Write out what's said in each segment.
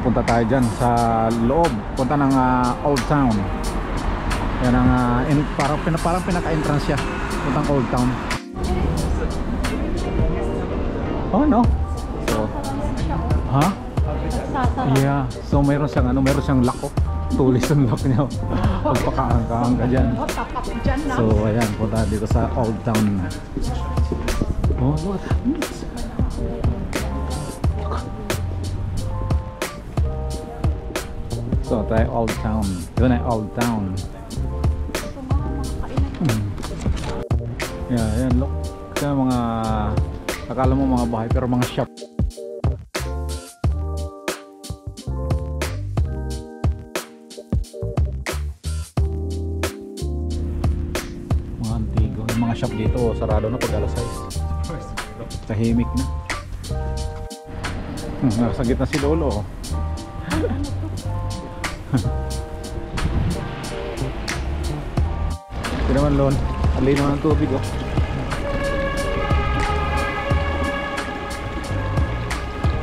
pupunta tayo dyan sa loob, punta ng Old Town. Yan ang parang pinaka-entrance siya, puntang Old Town. Oh no? So, ha? Yeah, so mayroon siyang lock, oh. Tulis ang lock niya. Pagpakaangkaang ka dyan. So ayan, punta dito sa Old Town. Oh, what happens? So tayo Old Town. Doon ay Old Town. Yeah, ayan, look. Kaya mga akala mo mga bahay pero mga shop. Mga shop dito sarado na pag alas 6. Tahimik na. Nasa gitna si Lolo. Ito naman Lon, alay naman ang tubig, oh.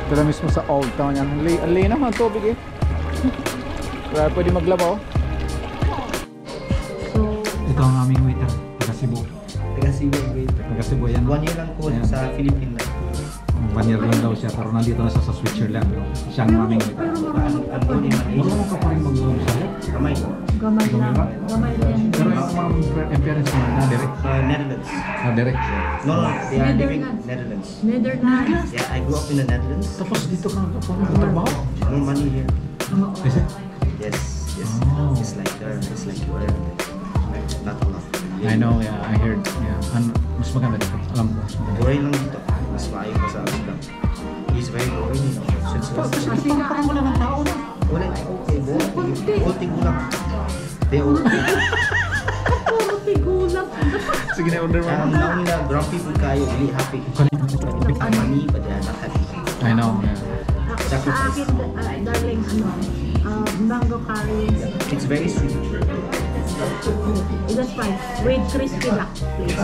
Ito na mismo sa Old Town yan. Alay naman ang tubig, eh. Kaya pwede maglabaw. Ito ang aming waiter, taga Cebu. Taga Cebu yan. 1 year lang po sa Philippines na. 1 year lang daw siya, pero nandito na siya sa Switzerland. Siya ang aming waiter. Huwag mo ka pa rin mag-uwag sa'yo? Gamay. Gamay lang. Pero yung mga parents mo na direct? Netherlands. Direct? No, they are living Netherlands. Netherlands? Yeah, I grew up in the Netherlands. Tapos dito ka nagtatrabaho? No money here. Is it? Yes. Oh. It's like there. It's like you are. Not a lot. I know, yeah, I heard. Yeah. Mas maganda dito. Alam mo. Boring lang dito. Mas maayo pa sa Amsterdam. He's very boring, you know. Kasi nga wala ng tao na. Wala, okay. Voting ko lang. They all. puro tigulang. Sige na, order mo. Now nila, grumpy people kayo, really happy. Money, but they are not happy. I know, yeah. Sa akin, darling, mango curry. It's very sweet. That's fine. With crispy duck, please.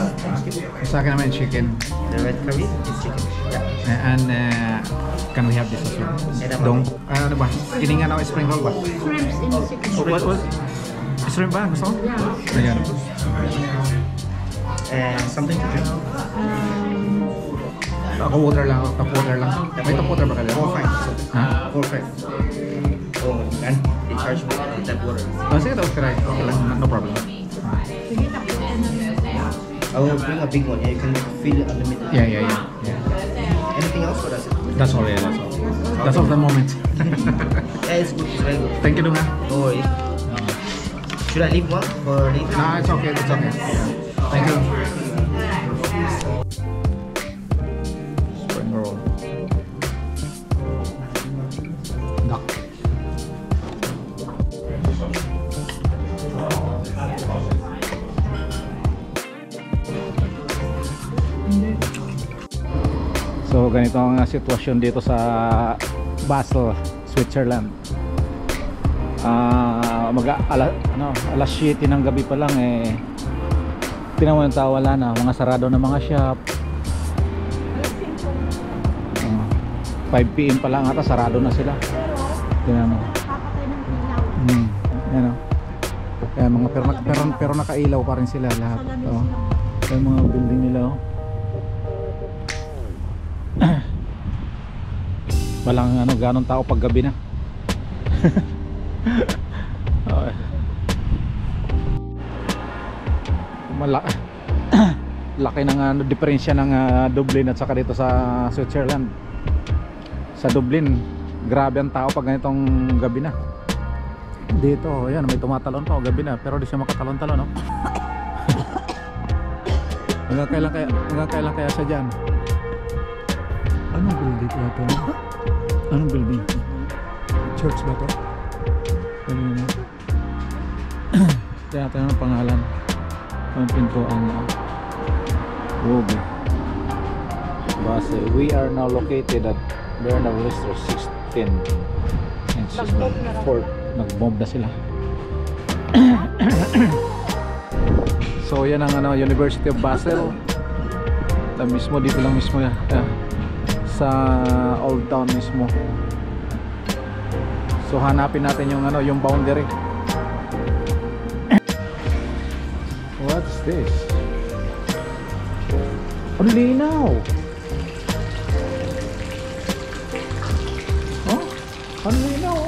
Sa akin naman chicken. The red curry is chicken. Yeah. And can we have this as well? Dong? Ano ba? Kiningan ako spring roll ba? Shrimps in the chicken. What? Shrimp ba? Gusto mo? Yeah. Ayan. And something to drink. Ako water lang. Tap water lang. May tap water ba ka dyan? 4-5. Ha? 4-5. Oh, and they charge me with that water. Sige daw, try. Okay lang. No problem. Sige, tapos I will bring a big one. Yeah, you can fill it unlimited. Yeah. Anything else or that's it? That's all, yeah, that's all. That's all the moment. Yeah, it's good. It's very good. Thank you, Dunga. No worries. Should I leave one for later? No, it's okay, it's okay. Thank you. Spring roll. Duck. So ganito ang sitwasyon dito sa Basel, Switzerland. Alas 7 ng gabi pa lang eh. Tinawan tao, wala na, mga sarado na mga shop. 5 PM pa lang ata sarado na sila. Tingnan mo. Yan o. Kaya mga pero nakailaw pa rin sila lahat. Oh. Yung mga building nila oh. Walang ganong tao pag gabi na. Okay. Laki ng diferensya ng Dublin at saka dito sa Switzerland. Sa Dublin, grabe ang tao pag ganitong gabi na. Dito, ayan, may tumatalon pa gabi na, pero di siya makatalon-talon, no? Hanggang kailan kaya siya dyan? Anong building ito? Anong building? Church ba ito? Kaya ito ang pangalan. Ang pintuan na Ruby Basel. We are now located at Bernard Lister 16 and 4. Nag-bomb na sila. So yan ang University of Basel. Mismo dito lang mismo yan. Sa Old Town mismo. So hanapin natin yung ano, yung boundary. What's this? Ang linaw. Oh, ang linaw.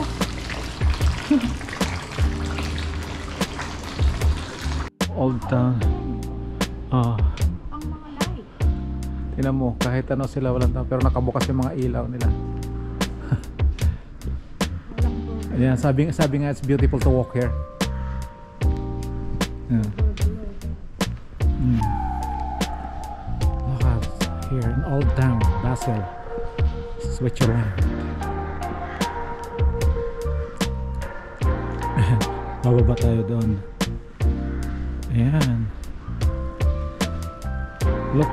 Old Town. Ang mga light. Tingnan mo, kahit ano sila walang tao, pero nakabukas yung mga ilaw nila. Ayan, sabi nga it's beautiful to walk here. Yeah. Look at here in Old Town, Basel, Switzerland. Bababa tayo doon. Ayan. Look.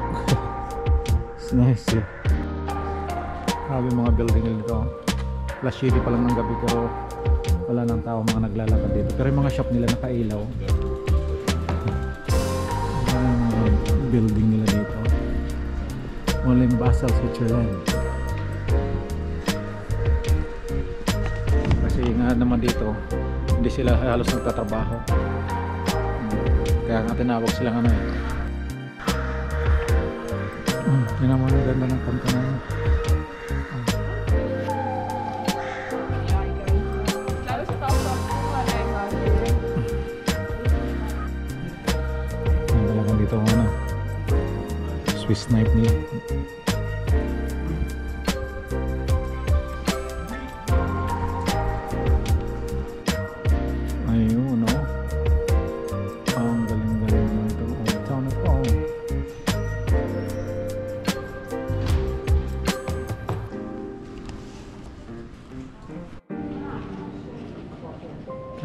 It's nice eh. Grabe mga building nito. Flash city pa lang ng gabi pero wala nang tao, mga naglalakad dito. Pero yung mga shop nila nakailaw. Ayan mga building nila dito. All in Basel, Switzerland. Kasi nga naman dito hindi sila halos nagtatrabaho. Kaya nga tinawag silang ano eh. Yun naman ang ganda ng kanta na yun. Ang talagang dito ano, Swiss knife niya. Ayun no. Ang galing-galing na itong Old Town na to.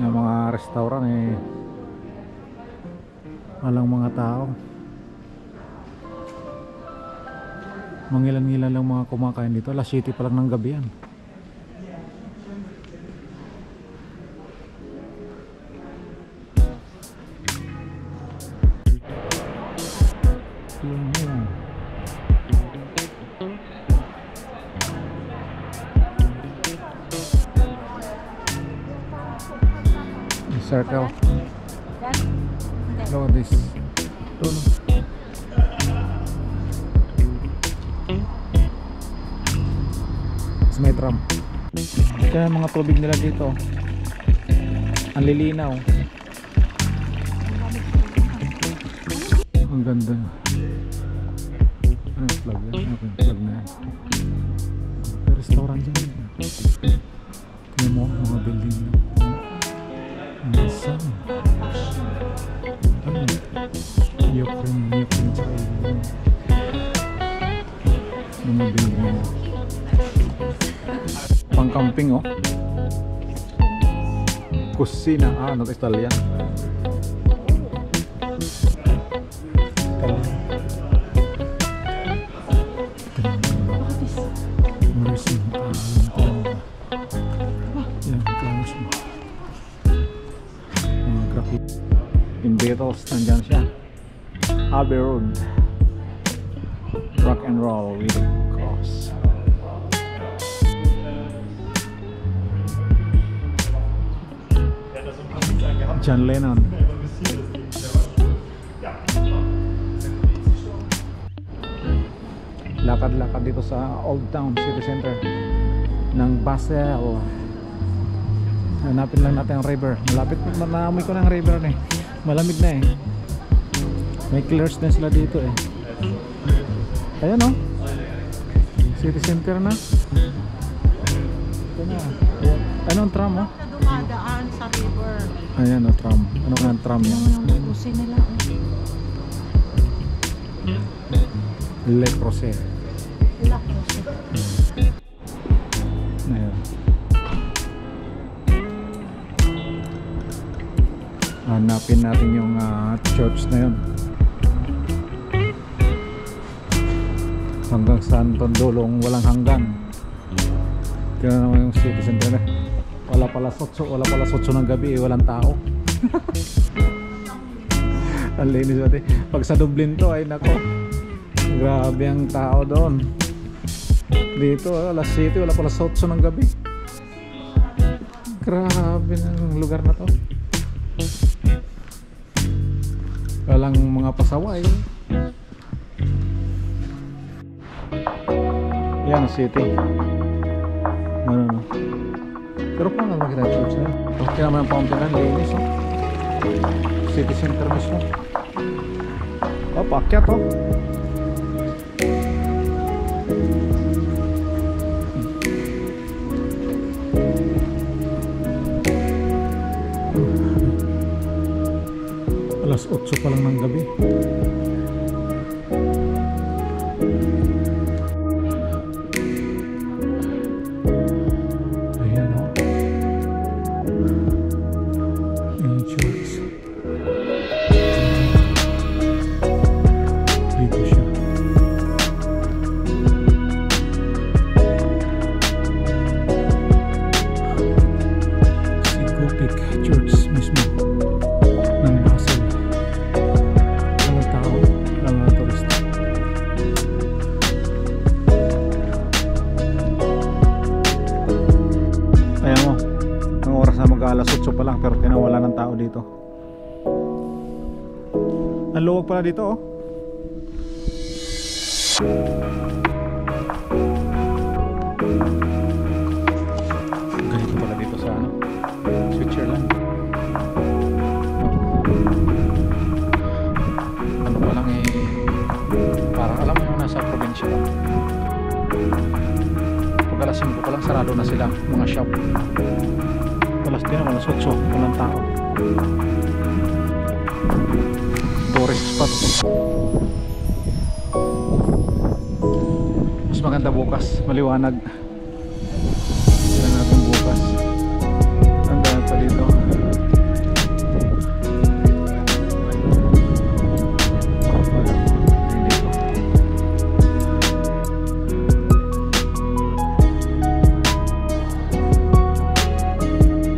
Yung mga restaurant eh walang mga tao. Mangilan-ngilan lang mga kumakain dito. Alas 7 pa lang ng gabi yan. Circle. Look at this. It's may tram. Kaya mga tubig nila dito ang lilinaw. Ang ganda. Ano yung plug yan? Ano yung plug na yan? May restaurant dyan. Tingnan mo mga building na. Ang sun. Ano? Ukraine tsaka yun. Mga building. Pang-camping oh. Kusina. Ah, ano? Italian. In Beatles, nandyan siya. Abbey Road. Rock and roll with a cause. John Lennon. Lakad-lakad dito sa Old Town City Center ng Basel. Hanapin lang natin ang river. Malapit, naamoy ko ng river eh. Malamig na eh. May clears din sila dito eh. Ayan oh. City Center na. Ito na. Anong tram oh? Dumadaan sa river. Ayan oh, tram. Ano nga ang tram niya? Yung kusin nila. Le Creuset. Le Creuset. Ayan. Hanapin natin yung church na yun. Hanggang saan tondolong walang hanggan. Tignan naman yung city center na. Wala pala sotso ng gabi eh, walang tao. Ang linis natin. Pag sa Dublin to ay nako, grabe ang tao doon. Dito alas 7 wala pala sotso ng gabi. Grabe ng lugar na to. Walang mga pasaway. Yan ang city. Ano no. Pero paano nakita yung church na yun? Okay naman ang fountain na, linis oh. City center mismo. Oh, paakyat oh. Alas 8 pa lang ng gabi. Ayan o. Yung church. Dito siya. Si Coptic Church mismo ng Basel. Walang tao, walang mga turista. Ayan mo, ang oras na mag-alas 8 pa lang pero tinawala ng tao dito. Ang luwag pala dito oh. Ganito pala dito sa ano, Switzerland. Ano pa lang eh, parang alam mo yung nasa probinsya lang. Pag alas 5 pa lang sarado na sila mga shop. Alas 10 alas 8 walang tao. Tourist spot. Mas maganda bukas, maliwanag. Tignan natin bukas. Ang dami pa dito.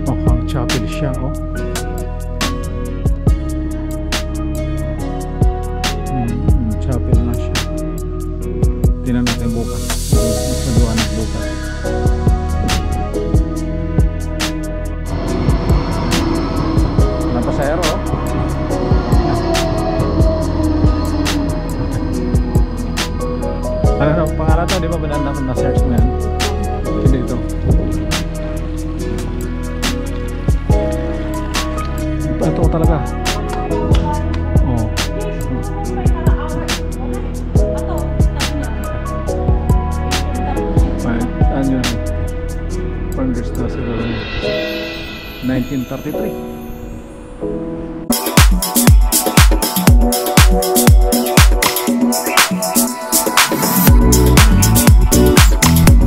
Mukhang chapel siya oh. Chapel na siya. Tingnan natin bukas. Mas maliwanag bukas. Napasayaro oh. Ano na, pangalan to, di ba ba na-search mo yan? Hindi ito. Ito talaga. Oh. Ano yun? Founders na sila 1933.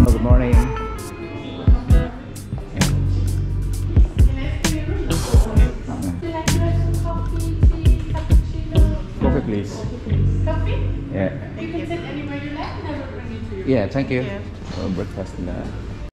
Good morning. Coffee please. Coffee? Yeah. You can sit anywhere you like and I will bring it to you. Yeah, thank you. Breakfast na.